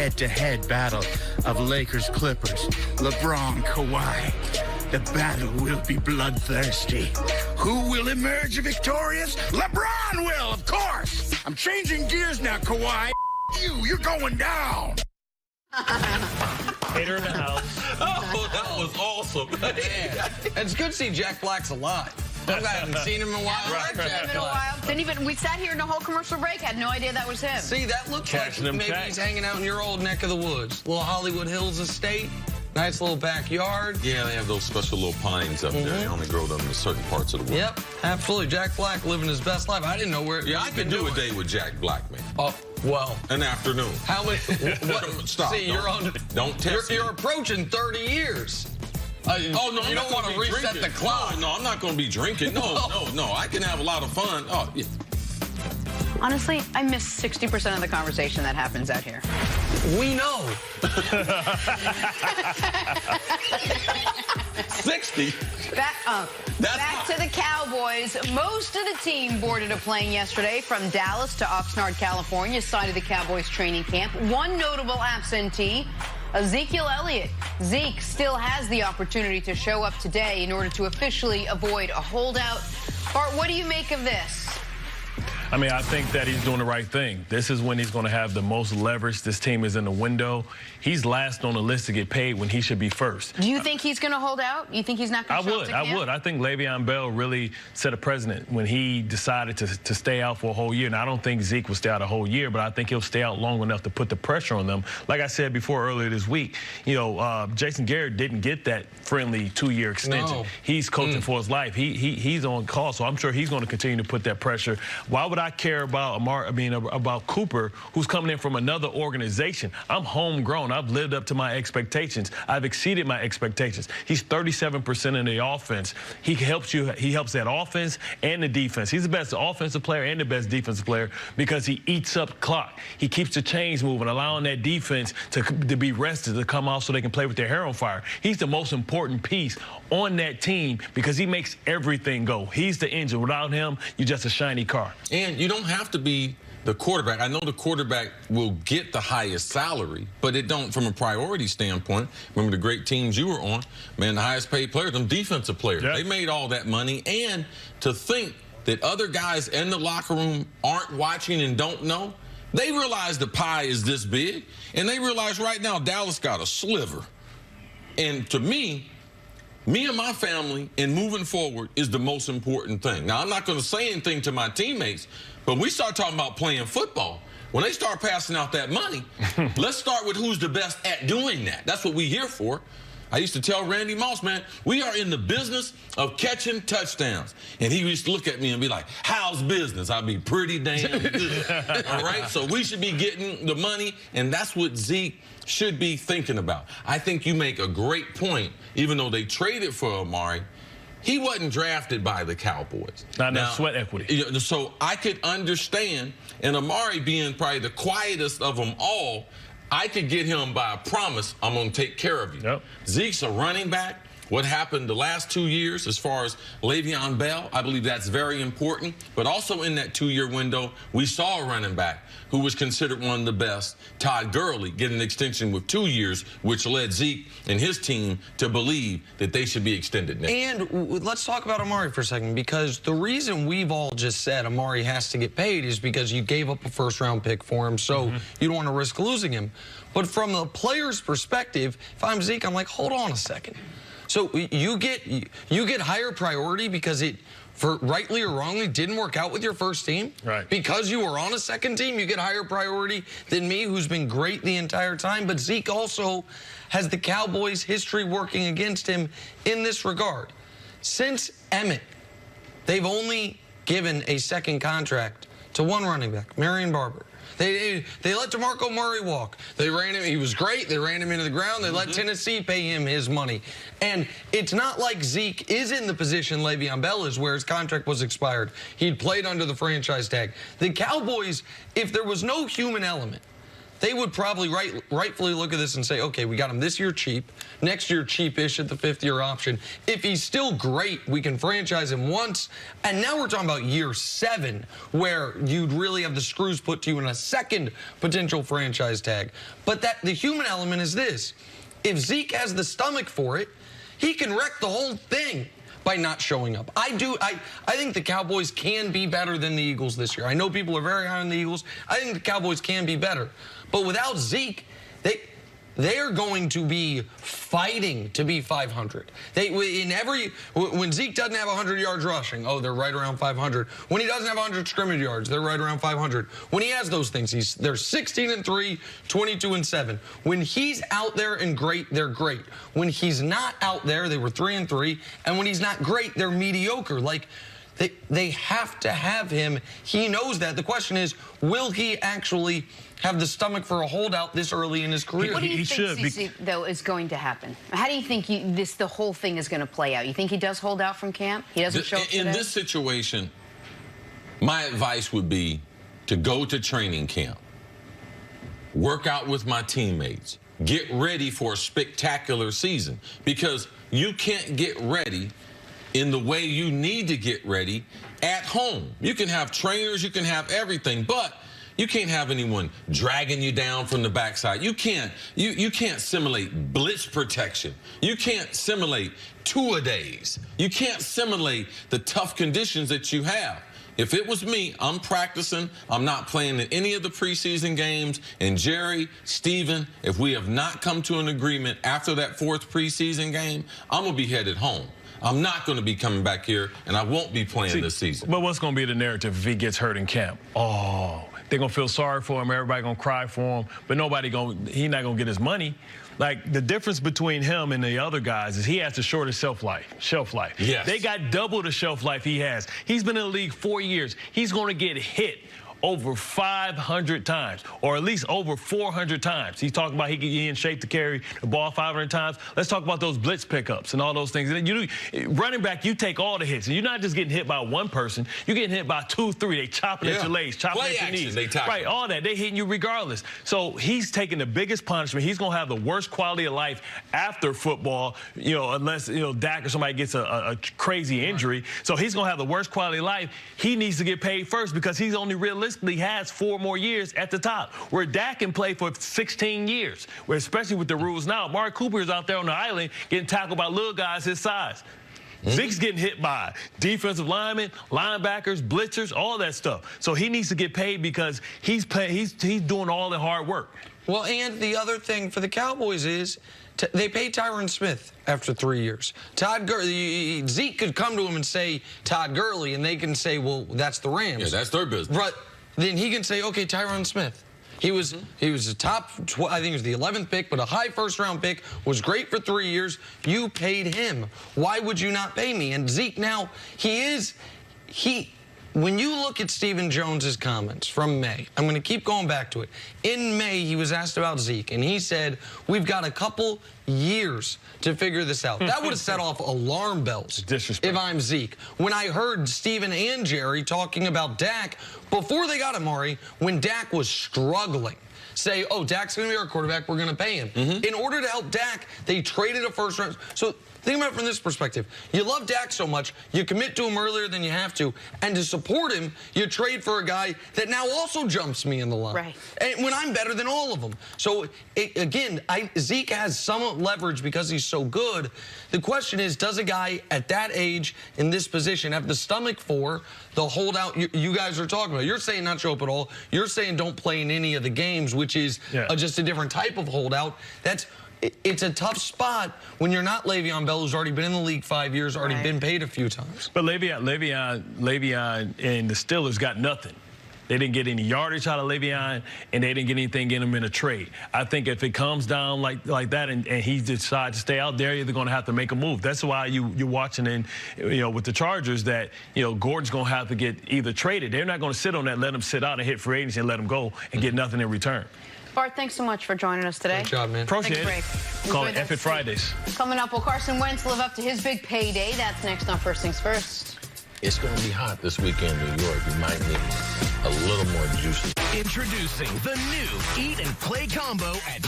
head-to-head battle of Lakers-Clippers, LeBron-Kawhi. The battle will be bloodthirsty. Who will emerge victorious? LeBron will, of course. I'm changing gears now, Kawhi. You're going down. Hater in the house. Oh, that was awesome. Yeah. It's good to see Jack Black's alive. I haven't seen him in a while. I haven't seen him in a while. Didn't even, we sat here in the whole commercial break, had no idea that was him. See, that looks like maybe he's hanging out in your old neck of the woods. Little Hollywood Hills estate. Nice little backyard. Yeah, they have those special little pines up there. They only grow them in certain parts of the world. Yep, absolutely. Jack Black living his best life. I didn't know where. Yeah, I could do a day with Jack Black, man. Oh, well. An afternoon. How many? What? Stop. See, Don't test me. You're approaching 30 years. Oh, no, you don't want to reset the clock. No, I'm not going to be drinking. No. I can have a lot of fun. Oh, yeah. Honestly, I miss 60% of the conversation that happens out here. We know. 60? Back to the Cowboys. Most of the team boarded a plane yesterday from Dallas to Oxnard, California, side of the Cowboys training camp. One notable absentee, Ezekiel Elliott. Zeke still has the opportunity to show up today in order to officially avoid a holdout. Bart, what do you make of this? I mean, I think that he's doing the right thing. This is when he's going to have the most leverage. This team is in the window. He's last on the list to get paid when he should be first. Do you think he's going to hold out? You think he's not going to show up to camp? I would. I think Le'Veon Bell really set a precedent when he decided to stay out for a whole year. Now, I don't think Zeke will stay out a whole year, but I think he'll stay out long enough to put the pressure on them. Like I said before earlier this week, you know, Jason Garrett didn't get that friendly 2-year extension. No. He's coaching for his life. He's on call, so I'm sure he's going to continue to put that pressure. Why would I care about about Cooper, who's coming in from another organization? I'm homegrown. I've lived up to my expectations. I've exceeded my expectations. He's 37% in the offense. He helps you. He helps that offense and the defense. He's the best offensive player and the best defensive player because he eats up clock. He keeps the chains moving, allowing that defense to be rested, to come out so they can play with their hair on fire. He's the most important piece on that team because he makes everything go. He's the engine. Without him, you're just a shiny car. And you don't have to be the quarterback. I know the quarterback will get the highest salary, but it don't from a priority standpoint. Remember the great teams you were on, man, the highest paid players, them defensive players. Yep. They made all that money. And to think that other guys in the locker room aren't watching and don't know, they realize the pie is this big, and they realize right now Dallas got a sliver. And to me and my family and moving forward is the most important thing. Now, I'm not going to say anything to my teammates, but we start talking about playing football. When they start passing out that money, let's start with who's the best at doing that. That's what we're here for. I used to tell Randy Moss, man, we are in the business of catching touchdowns. And he used to look at me and be like, how's business? I'd be pretty damn good. All right? So we should be getting the money, and that's what Zeke should be thinking about. I think you make a great point, even though they traded for Amari. He wasn't drafted by the Cowboys. Not enough sweat equity. So I could understand, and Amari being probably the quietest of them all, I could get him by a promise, I'm going to take care of you. Yep. Zeke's a running back. What happened the last 2 years as far as Le'Veon Bell, I believe that's very important. But also in that 2-year window, we saw a running back who was considered one of the best, Todd Gurley, get an extension with 2 years, which led Zeke and his team to believe that they should be extended now. And let's talk about Amari for a second, because the reason we've all just said Amari has to get paid is because you gave up a first-round pick for him, so you don't want to risk losing him. But from the player's perspective, if I'm Zeke, I'm like, hold on a second. So you get higher priority because it, for rightly or wrongly, didn't work out with your first team. Right. Because you were on a second team, you get higher priority than me, who's been great the entire time. But Zeke also has the Cowboys' history working against him in this regard. Since Emmett, they've only given a second contract to one running back, Marion Barber. They let DeMarco Murray walk. They ran him. He was great. They ran him into the ground. They let Tennessee pay him his money. And it's not like Zeke is in the position Le'Veon Bell is, where his contract was expired. He'd played under the franchise tag. The Cowboys, if there was no human element, they would probably rightfully look at this and say, okay, we got him this year cheap, next year cheapish at the 5th-year option. If he's still great, we can franchise him once. And now we're talking about year 7, where you'd really have the screws put to you in a second potential franchise tag. But the human element is this. If Zeke has the stomach for it, he can wreck the whole thing by not showing up. I think the Cowboys can be better than the Eagles this year. I know people are very high on the Eagles. I think the Cowboys can be better. But without Zeke, they are going to be fighting to be 500. When Zeke doesn't have 100 yards rushing, oh, they're right around 500. When he doesn't have 100 scrimmage yards, they're right around 500. When he has those things, they're 16-3, 22-7. When he's out there and great, they're great. When he's not out there, they were 3-3, and when he's not great, they're mediocre. Like, they have to have him. He knows that. The question is, will he actually have the stomach for a holdout this early in his career? What do you think, though, is going to happen? How do you think the whole thing is going to play out? You think he does hold out from camp? He doesn't show up today? In this situation, my advice would be to go to training camp, work out with my teammates, get ready for a spectacular season, because you can't get ready in the way you need to get ready at home. You can have trainers, you can have everything, but you can't have anyone dragging you down from the backside. You can't simulate blitz protection. You can't simulate two-a-days. You can't simulate the tough conditions that you have. If it was me, I'm practicing. I'm not playing in any of the preseason games. And Jerry, Steven, if we have not come to an agreement after that 4th preseason game, I'm going to be headed home. I'm not going to be coming back here, and I won't be playing this season. But what's going to be the narrative if he gets hurt in camp? Oh, they're going to feel sorry for him. Everybody going to cry for him. But he's not going to get his money. Like, the difference between him and the other guys is he has the shortest shelf life. Yes. They got double the shelf life he has. He's been in the league 4 years. He's going to get hit over 500 times, or at least over 400 times. He's talking about he can get in shape to carry the ball 500 times. Let's talk about those blitz pickups and all those things. And running back, you take all the hits. And you're not just getting hit by one person. You're getting hit by 2, 3. They chopping at your legs, chopping at your knees. Right, all that. They hitting you regardless. So he's taking the biggest punishment. He's going to have the worst quality of life after football, unless, Dak or somebody gets a crazy injury. So he's going to have the worst quality of life. He needs to get paid first, because he's only realistically has 4 more years at the top, where Dak can play for 16 years, where especially with the rules now. Amari Cooper is out there on the island getting tackled by little guys his size. Zeke's getting hit by defensive linemen, linebackers, blitzers, all that stuff. So he needs to get paid, because he's doing all the hard work. Well, and the other thing for the Cowboys is they paid Tyron Smith after 3 years. Zeke could come to him and say Todd Gurley, and they can say, well, that's the Rams. Yeah, that's their business. But then he can say, okay, Tyron Smith. He was a top, I think it was the 11th pick, but a high first-round pick, was great for 3 years. You paid him. Why would you not pay me? And Zeke now, when you look at Stephen Jones's comments from May, I'm going to keep going back to it. In May, he was asked about Zeke, and he said, we've got a couple years to figure this out. That would have set off alarm bells if I'm Zeke. When I heard Stephen and Jerry talking about Dak before they got Amari, when Dak was struggling, say, oh, Dak's going to be our quarterback, we're going to pay him. In order to help Dak, they traded a first round. So think about it from this perspective. You love Dak so much, you commit to him earlier than you have to, and to support him, you trade for a guy that now also jumps me in the line. Right. And when I'm better than all of them. So, Zeke has some leverage because he's so good. The question is, does a guy at that age, in this position, have the stomach for the holdout you guys are talking about? You're saying not show up at all. You're saying don't play in any of the games, which is just a different type of holdout. It's a tough spot when you're not Le'Veon Bell, who's already been in the league 5 years, already been paid a few times. But Le'Veon and the Steelers got nothing. They didn't get any yardage out of Le'Veon, and they didn't get anything in him in a trade. I think if it comes down like that and he decides to stay out there, they're going to have to make a move. That's why you're watching with the Chargers that, Gordon's going to have to get either traded. They're not going to sit on that, let him sit out and hit free agency and let him go and get nothing in return. Bart, thanks so much for joining us today. Great job, man. Appreciate it. Call it F-It Fridays. Coming up, will Carson Wentz live up to his big payday? That's next on First Things First. It's going to be hot this weekend in New York. You might need a little more juicy. Introducing the new Eat and Play combo at